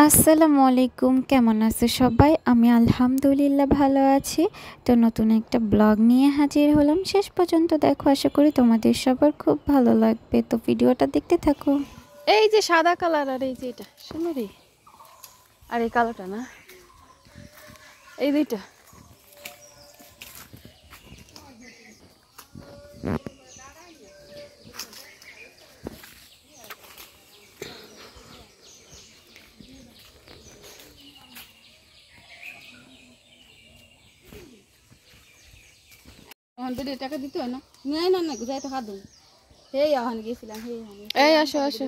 আসসালামু আলাইকুম, কেমন আছো সবাই? আমি আলহামদুলিল্লাহ ভালো আছি। তো নতুন একটা ব্লগ নিয়ে হাজির হলাম। শেষ পর্যন্ত দেখো, আশা করি তোমাদের সবার খুব ভালো লাগবে। তো ভিডিওটা দেখতে থাকো। এই যে সাদা কালার আর এই যে এটা সোনারি আর এই কালোটা না, এই দুইটা টাকা দিতে হয় না, নেই না যাই তো খাদ হেই আহান গেছিলাম। এই আসো আসো,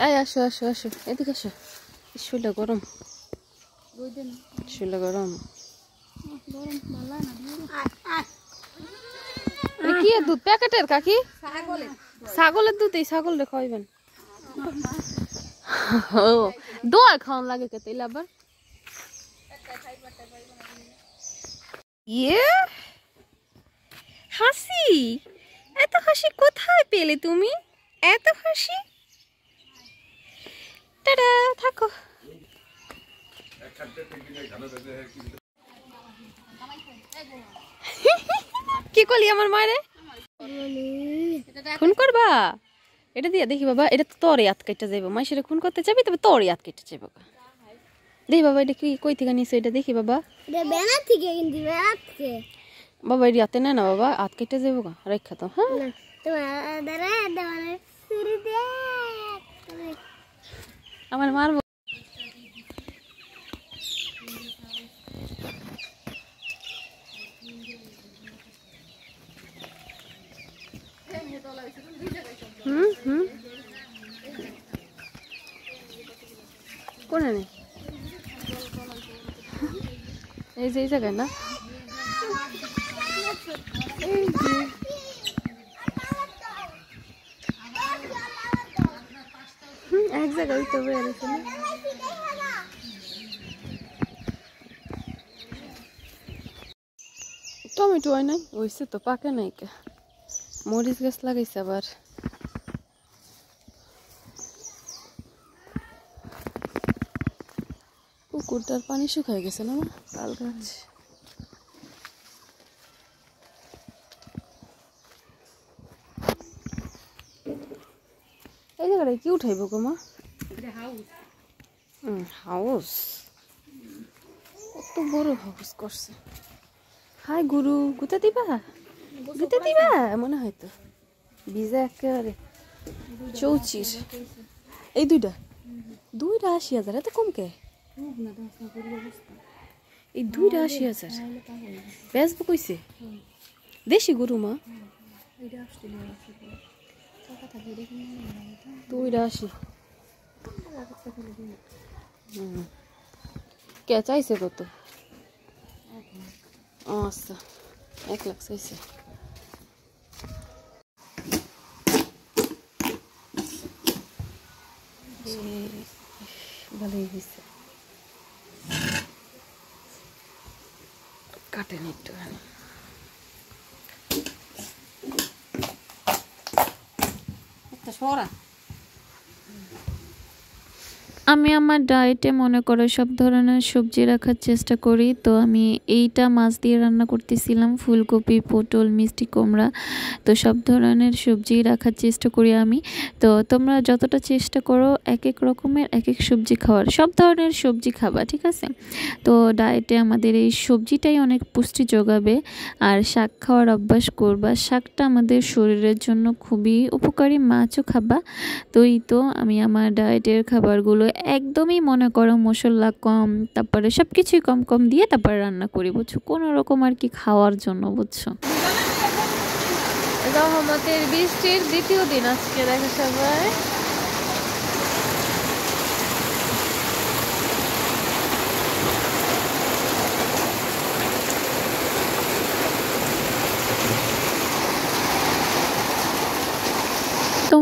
এই আসো আসো আসো, এদিকে আসো। শুলে গরম, শুলে গরম কি দুধ প্যাকেটের কাকি? ছাগলের দুধ, এই ছাগল রে খাইবেন। ও দোয়া খাওয়ান লাগে কে তাইলে আবার? ইয়ে হাসি, এত হাসি কোথায় পেলে তুমি? এত হাসি, টাটা থাকো। কি করলি আমার মায়েরে? খুন করবা? এটা দিয়া দেখি বাবা, এটা তো তোর ইয়াদ কেটে যাইব। মাইসেরে খুন করতে যাবি তবে তোর ইয়াদ কেটে যাইব। দেখি বাবা, এটা কি কই থেকে নিছো? এটা দেখি বাবা, বাবা এর ইয়াতে নেয় না বাবা, হাত কেটে যাইব গা, রেখা তো। হ্যাঁ আমার মারবো। কোনে নেই, এই যে এই জায়গায় না, এক জায়গায় তো বেড়েছে না। টমেটো হয় নাই, হয়েছে তো, পাকে নাই কে। মরিচ গাছ লাগাইছে আবার। পুকুরটার পানি শুকাই গেছে না তাল গাছ। এই জায়গাটায় কি উঠাইব গো মা? হাউস, কত বড় হাউস করছে। হাই গুরু, গুতে দিবা? গুতে দিবা মনে হয় তো। ভিজা একেবারে চৌচির। এই দুইটা 80,000, এত কম কে? এই 80,000 বেচবো কইছে? দেশি গরু মা? 80 কে চাইছে কত? আচ্ছা 1 লাখ চাইছে। ভালোই হয়েছে, কাটেন একটু। একটা সরা, আমি আমার ডায়েটে মনে করো সব ধরনের সবজি রাখার চেষ্টা করি। তো আমি এইটা মাছ দিয়ে রান্না করতেছিলাম, ফুলকপি, পটল, মিষ্টি কুমড়া। তো সব ধরনের সবজি রাখার চেষ্টা করি আমি। তো তোমরা যতটা চেষ্টা করো এক এক রকমের এক এক সবজি খাওয়ার, সব ধরনের সবজি খাবা, ঠিক আছে? তো ডায়েটে আমাদের এই সবজিটাই অনেক পুষ্টি যোগাবে। আর শাক খাওয়ার অভ্যাস করবা, শাকটা আমাদের শরীরের জন্য খুবই উপকারী। মাছও খাবা। তো এই তো আমি আমার ডায়েটের খাবারগুলো একদমই মনে করো মশলা কম, তারপরে সব কিছুই কম কম দিয়ে তারপরে রান্না করি, বুঝছো? কোনো রকম আর কি খাওয়ার জন্য, বুঝছো? রহমতের বৃষ্টির দ্বিতীয় দিন আজকে, দেখো সবাই।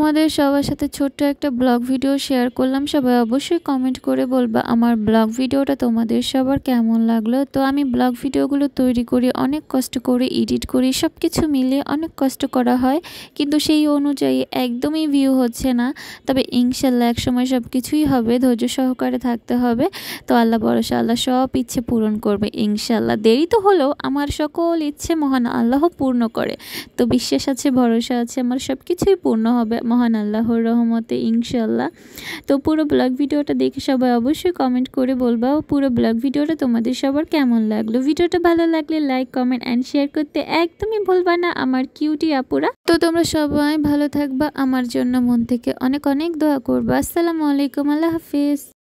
তোমাদের সবার সাথে ছোট্ট একটা ব্লগ ভিডিও শেয়ার করলাম। সবাই অবশ্যই কমেন্ট করে বলবা আমার ব্লগ ভিডিওটা তোমাদের সবার কেমন লাগলো। তো আমি ব্লগ ভিডিওগুলো তৈরি করি, অনেক কষ্ট করে এডিট করি, সব কিছু মিলিয়ে অনেক কষ্ট করা হয়, কিন্তু সেই অনুযায়ী একদমই ভিউ হচ্ছে না। তবে ইনশাল্লাহ একসময় সব কিছুই হবে, ধৈর্য সহকারে থাকতে হবে। তো আল্লাহ ভরসা, আল্লাহ সব ইচ্ছে পূরণ করবে ইনশাল্লাহ। দেরি তো হলেও আমার সকল ইচ্ছে মহান আল্লাহ পূর্ণ করে। তো বিশ্বাস আছে, ভরসা আছে, আমার সব কিছুই পূর্ণ হবে মহান আল্লাহর রহমতে ইনশাল্লাহ। তো পুরো ব্লগ ভিডিওটা দেখে সবাই অবশ্যই কমেন্ট করে বলবা পুরো ব্লগ ভিডিওটা তোমাদের সবার কেমন লাগলো। ভিডিওটা ভালো লাগলে লাইক, কমেন্ট অ্যান্ড শেয়ার করতে একদমই ভুলবা না আমার কিউটি আপুরা। তো তোমরা সবাই ভালো থাকবা, আমার জন্য মন থেকে অনেক অনেক দোয়া করবা। আসসালামু আলাইকুম, আল্লাহ হাফিজ।